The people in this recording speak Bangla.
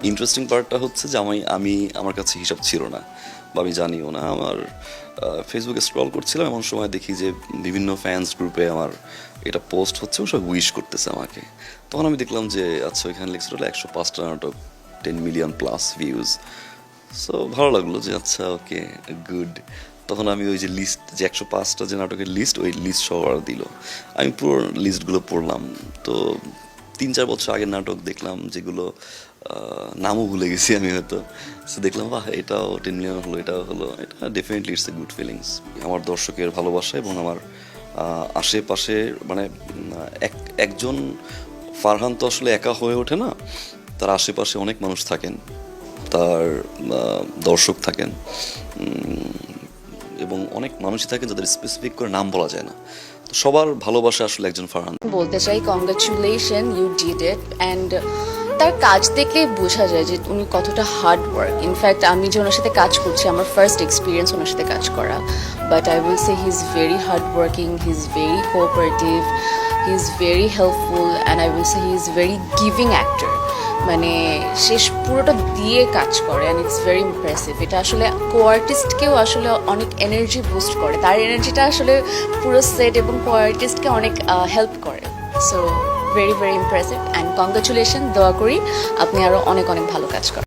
ইন্টারেস্টিং পার্টটা হচ্ছে যে আমি আমার কাছে হিসাব ছিল না বা আমি জানিও না। আমার ফেসবুকে স্ক্রল করছিলাম, এমন সময় দেখি যে বিভিন্ন ফ্যান্স গ্রুপে আমার এটা পোস্ট হচ্ছে, ও সব উইশ করতেছে আমাকে। তখন আমি দেখলাম যে আচ্ছা, ওইখানে লেখছিল 105টা নাটক, 10 মিলিয়ন প্লাস ভিউজ। সো ভালো লাগলো যে আচ্ছা ওকে, গুড। তখন আমি ওই যে লিস্ট, যে 105টা যে নাটকের লিস্ট, ওই লিস্ট সবার দিল। আমি পুরো লিস্টগুলো পড়লাম। তো 3-4 বছর আগের নাটক দেখলাম যেগুলো নামও ভুলে গেছি আমি হয়তো। সো দেখলাম বাহ, এটাও 10 মিলিয়ন হলো, এটাও হলো। এটা definitely it's a good feelings. আমার দর্শকের ভালোবাসা এবং আমার আশেপাশে মানে একজন ফারহান তো আসলে একা হয়ে ওঠে না, তার আশেপাশে অনেক মানুষ থাকেন, তার দর্শক থাকেন, এবং অনেক মানুষই থাকেন যাদের স্পেসিফিক করে নাম বলা যায় না। তো সবার ভালোবাসা আসলে একজন ফারহান। বলতে চাই congratulation, you did it. And তার কাজ দেখলেই বোঝা যায় যে উনি কতটা হার্ড ওয়ার্ক। ইনফ্যাক্ট আমি যে ওনার সাথে কাজ করছি, আমার ফার্স্ট এক্সপিরিয়েন্স ওনার সাথে কাজ করা, but I will say he is very hard working, he is very cooperative, he is very helpful, and I will say he is very giving actor. মানে শেষ পুরোটা দিয়ে কাজ করে, অ্যান্ড ইটস ভেরি ইমপ্রেসিভ। এটা আসলে কো আর্টিস্টকেও আসলে অনেক এনার্জি বুস্ট করে, তার এনার্জিটা আসলে পুরো সেট এবং কো আর্টিস্টকে অনেক হেল্প করে। So very very impressive, and congratulation. দোয়া করি আপনি আরও অনেক অনেক ভালো কাজ করেন।